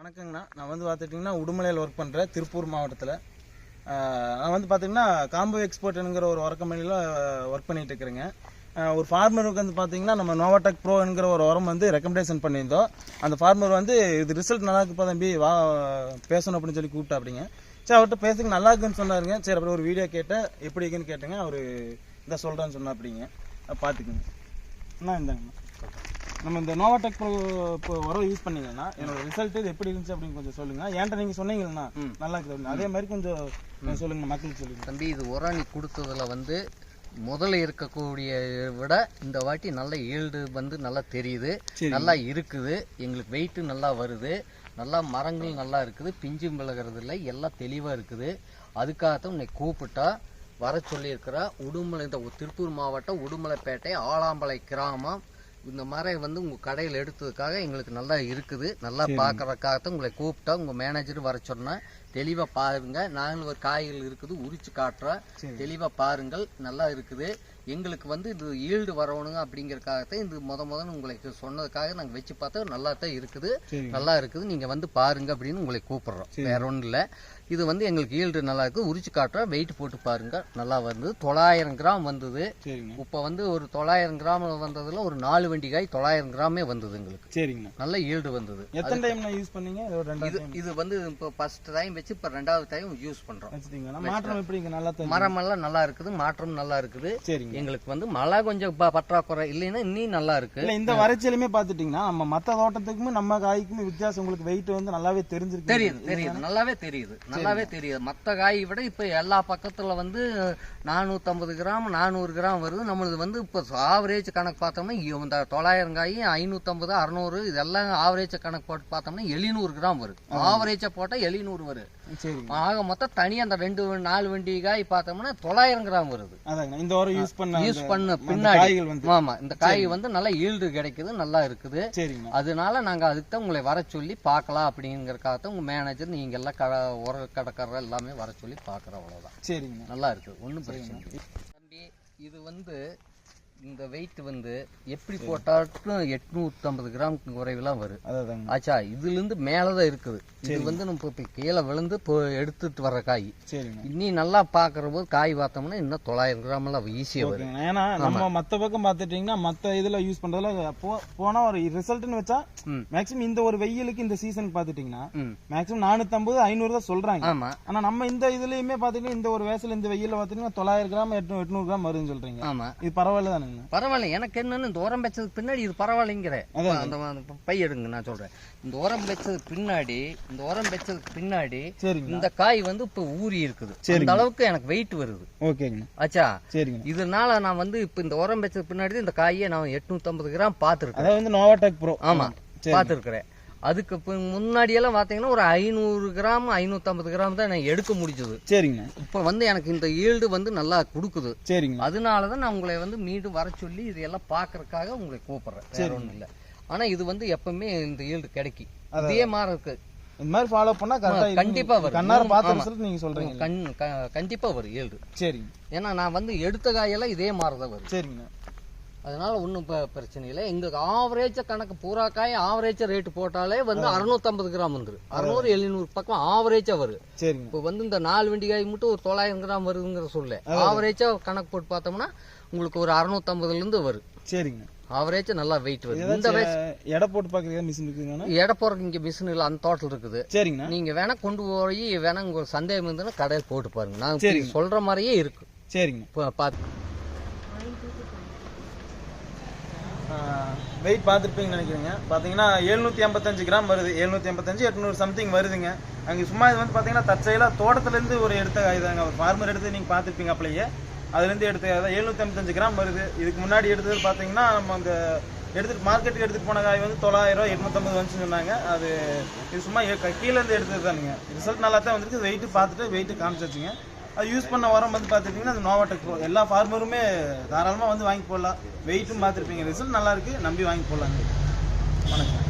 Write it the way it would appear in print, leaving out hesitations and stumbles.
வணக்கங்கண்ணா. நான் வந்து பார்த்துட்டிங்கன்னா உடுமலையில் ஒர்க் பண்ணுறேன், திருப்பூர் மாவட்டத்தில். நான் வந்து பார்த்திங்கன்னா காம்போ எக்ஸ்போர்ட்டுங்கிற ஒரு உர கம்பெனியில் ஒர்க் பண்ணிகிட்டு இருக்கிறேங்க. ஒரு ஃபார்மருக்கு வந்து பார்த்திங்கன்னா நம்ம நோவாடெக் ப்ரோங்கிற ஒரு உரம் வந்து ரெக்கமெண்டேஷன் பண்ணியிருந்தோம். அந்த ஃபார்மர் வந்து இது ரிசல்ட் நல்லா இருக்குப்பா தம்பி, வா பேசணும் அப்படின்னு சொல்லி கூப்பிட்டா அப்படிங்க. சரி, அவர்கிட்ட பேசுங்க நல்லா இருக்குன்னு சொன்னாருங்க. சரி, அப்புறம் ஒரு வீடியோ கேட்டேன், எப்படி இருக்குன்னு கேட்டேங்க. அவர் இதை சொல்கிறேன்னு சொன்னா அப்படிங்க. பார்த்துக்குங்க அண்ணா. இந்தாங்கண்ணா, நம்ம இந்த நோவாடெக் ப்ரோ இப்போ உரம் யூஸ் பண்ணீங்கன்னா என்னோட ரிசல்ட் இது எப்படி இருந்துச்சு அப்படின்னு கொஞ்சம் சொல்லுங்க. ஏன்ட்ட நீங்க சொன்னீங்கன்னா நல்லா இருக்குது, அதே மாதிரி கொஞ்சம் சொல்லுங்க, மக்களுக்கு சொல்லுங்க. தம்பி, இது உரம் நீ கொடுத்ததுல வந்து முதல்ல இருக்கக்கூடிய விட இந்த வாட்டி நல்ல ஈல்டு வந்து நல்லா தெரியுது, நல்லா இருக்குது. எங்களுக்கு வெயிட்டு நல்லா வருது, நல்லா மரங்கள் நல்லா இருக்குது, பிஞ்சு விலகிறது இல்லை, எல்லாம் தெளிவாக இருக்குது. அதுக்காகத்தான் உன்னை கூப்பிட்டா வர சொல்லியிருக்கிற உடுமலை, இந்த திருப்பூர் மாவட்டம் உடுமலைப்பேட்டை ஆலாம்பலை கிராமம். இந்த மாதிரி வந்து உங்கள் கடையில் எடுத்ததுக்காக எங்களுக்கு நல்லா இருக்குது, நல்லா பார்க்கறதுக்காகத்தான் உங்களை கூப்பிட்டா. உங்கள் மேனேஜர் வர சொன்னேன், தெளிவாக பாருங்கள். நாங்கள் ஒரு காய்கள் இருக்குது, உரிச்சு காட்டுறோம், தெளிவாக பாருங்கள், நல்லா இருக்குது. எங்களுக்கு வந்து இது ஈல்டு வரணுங்க அப்படிங்கிறதுக்காகத்தான் இது முதல்ல உங்களுக்கு சொன்னதுக்காக நாங்கள் வச்சு பார்த்தா நல்லா தான் இருக்குது, நல்லா இருக்குது. நீங்கள் வந்து பாருங்க அப்படின்னு உங்களை கூப்பிடுறோம், வேற ஒன்றும் இல்லை. இது வந்து எங்களுக்கு ஈல்டு நல்லா இருக்குது, உரிச்சு காட்டுறோம், வெயிட் போட்டு பாருங்க. நல்லா வந்து 900 கிராம் வந்தது. இப்போ வந்து ஒரு 900 கிராம் வந்ததுல ஒரு 4 வண்டி காய் 900 கிராமே வந்தது எங்களுக்கு. சரிங்க, நல்ல ஈல்டு வந்தது. எத்தனை டைம் யூஸ் பண்ணீங்க? இது வந்து இப்போ ஃபர்ஸ்ட் டைம் வச்சு இப்போ 2வது டைம் யூஸ் பண்றோம். மாற்றம் எப்படிங்க? நல்லா மரமெல்லாம் நல்லா இருக்குது, மாற்றம் நல்லா இருக்குது. எங்களுக்கு வந்து மழை கொஞ்சம் பற்றாக்குறை இல்லைன்னா இன்னும் நல்லா இருக்கு. இந்த வரைச்சலுமே பாத்துட்டீங்கன்னா நம்ம மத்த தோட்டத்துக்குமே நம்ம காய்க்குமே வித்தியாசம் உங்களுக்கு வெயிட் வந்து நல்லாவே தெரிஞ்சிருக்கு. தெரியுது, நல்லாவே தெரியுது. மத்த காயை விட இப்ப எல்லா பக்கத்துல வந்து 450 கிராம் 400 கிராம் வருது. நம்மளது வந்து இப்ப ஆவரேஜ் கணக்கு பார்த்தோம்னா இந்த 900 காய் 550 600 இதெல்லாம் ஆவரேஜ் கணக்கு போட்டு பார்த்தோம்னா 700 கிராம் வரும். ஆவரேஜா போட்டா 700 வரும். ஆக மொத்தம் தனியா அந்த 4 வண்டி காய் பார்த்தோம்னா 900 கிராம் வருது. இந்த வாரம் யூஸ் பண்ண பின்னாடி ஆமா, இந்த காய் வந்து நல்லா ஈல்டு கிடைக்குது, நல்லா இருக்குது. அதனால நாங்க அதுக்கு தான் உங்களை வர சொல்லி பார்க்கலாம் அப்படிங்கறதுக்காக உங்க மேனேஜர் நீங்க எல்லாம் உர கடைக்காரர் எல்லாமே வர சொல்லி பாக்குறோம். அவ்வளவுதான். சரிங்க, நல்லா இருக்கு, ஒன்றும் பிரச்சனை இல்லை. தம்பி, இது வந்து இந்த வெயிட் வந்து எப்படி போட்டாலும் 850 கிராம் குறைவுலாம் வரும். ஆச்சா, இதுல இருந்து மேலதான் இருக்குது. இது வந்து நம்ம இப்ப கீழே விழுந்து எடுத்துட்டு வர்ற காய். இன்னும் நல்லா பாக்குற போது காய் பார்த்தோம்னா இன்னும் 900 கிராம் எல்லாம் ஈஸியா வரும். ஏன்னா நம்ம மத்த பக்கம் பாத்துட்டீங்கன்னா மத்த இதுல யூஸ் பண்றதுல போனா ஒரு ரிசல்ட்னு வச்சா மேக்ஸிமம் இந்த ஒரு வெயிலுக்கு இந்த சீசனுக்கு பாத்துட்டீங்கன்னா மேக்ஸிமம் 450 500 தான் சொல்றாங்க. ஆனா நம்ம இந்த இதுலயுமே பாத்தீங்கன்னா இந்த ஒரு வயசுல இந்த வெயில பாத்தீங்கன்னா 900 கிராம் 800 கிராம் வருதுன்னு சொல்றீங்க. ஆமா, இது பரவாயில்ல தானே? பரவாயில்ல. எனக்கு என்னன்னு இந்த உரம் வச்சதுக்கு பின்னாடி இது பரவாயில்லைங்கிற அந்த பை எடுங்க, நான் சொல்றேன். இந்த உரம் வச்சதுக்கு பின்னாடி இந்த காய் வந்து இப்ப ஊறி இருக்குது, அந்த அளவுக்கு எனக்கு வெயிட் வருது. ஆச்சா, இதனால நான் வந்து இப்ப இந்த உரம் வச்சதுக்கு பின்னாடி இந்த காயை நான் 850 கிராம் பாத்துருக்கேன். நோவாடெக் ப்ரோ. ஆமா, பாத்துருக்கிறேன். அதுக்கு முன்னாடி எல்லாம் பாத்தீங்கன்னா ஒரு 500 கிராம் 550 கிராம் தான் நான் எடுக்க முடிஞ்சது. சரிங்க. இப்ப வந்து எனக்கு இந்த ஈல்டு வந்து நல்லா கொடுக்குது. சரிங்க. அதனாலதான் நான் உங்களை வந்து மீண்டும் வர சொல்லி இதெல்லாம் பாக்குறதுக்காக உங்களை கூப்பிடுறேன், வேற ஒண்ணும் இல்ல. ஆனா இது வந்து எப்பவுமே இந்த ஈல்டு கிடைக்கும், இதே மாதிரி இருக்கு. இந்த மாதிரி ஃபாலோ பண்ணா கண்டிப்பா வரும். கண்ணார பார்த்த ரிசல்ட் நீங்க சொல்றீங்க, கண்டிப்பா வரும் ஈல்டு. சரிங்க. ஏன்னா நான் வந்து எடுத்த காயெல்லாம் இதே மாதிரிதான் வரும். சரிங்க. அதனால ஒன்றும் பிரச்சனை இல்லை. எங்களுக்கு ஆவரேஜ் கணக்கு பூரா காய் ஆவரேஜ் ரேட்டு போட்டாலே வந்து 650 கிராம் வந்துடும். 600 700 பக்கம் ஆவரேஜா வரும். இப்போ வந்து இந்த 4 வண்டி காய் மட்டும் ஒரு 900 கிராம் வருதுங்கிற சொல்ல ஆவரேஜா கணக்கு போட்டு பார்த்தோம்னா உங்களுக்கு ஒரு 650 இருந்து வரும். சரிங்க. ஆவரேஜ் நல்லா வெயிட் வருது. இந்த எடை போட்டு பாக்குறீங்க மிஷின் இருக்குங்க? எடை போறதுக்கு இங்க மிஷின் இல்ல, அந்த தோட்டத்தில் இருக்குது. சரிங்க. நீங்க வேணா கொண்டு போய் வேணா உங்களுக்கு சந்தேகம் இருந்ததுன்னா கடையில் போட்டு பாருங்க, நான் சொல்ற மாதிரியே இருக்கு. சரிங்க. பார்த்து வெயிட் பார்த்துருப்பீங்கன்னு நினைக்கிறீங்க. பார்த்தீங்கன்னா 785 கிராம் வருது, 785 800 சம்திங் வருதுங்க. அங்கே சும்மா இது வந்து பார்த்தீங்கன்னா தற்செயலாக தோட்டத்துலேருந்து ஒரு எடுத்த காய் தாங்க, ஒரு ஃபார்மர் எடுத்து நீங்கள் பார்த்துருப்பீங்க அப்படியே, அதுலேருந்து எடுத்த காய் தான் 785 கிராம் வருது. இதுக்கு முன்னாடி எடுத்தது பார்த்தீங்கன்னா நம்ம அந்த எடுத்துகிட்டு மார்க்கெட்டுக்கு எடுத்துகிட்டு போன காய் வந்து 900 850 வந்துச்சுன்னு சொன்னாங்க. அது இது சும்மா கீழேருந்து எடுத்தது தானுங்க. ரிசல்ட் நல்லா தான் வந்துருக்கு. வெயிட்டு பார்த்துட்டு வெயிட்டு காமிச்சிச்சுங்க. அது யூஸ் பண்ண உரம் வந்து பார்த்துட்டிங்கன்னா அது நோவாடெக் ப்ரோ. எல்லா ஃபார்மருமே தாராளமாக வந்து வாங்கி போடலாம். வெயிட்டும் பார்த்துருப்பீங்க, ரிசல்ட் நல்லா இருக்குது, நம்பி வாங்கி போடலாங்க. வணக்கம்.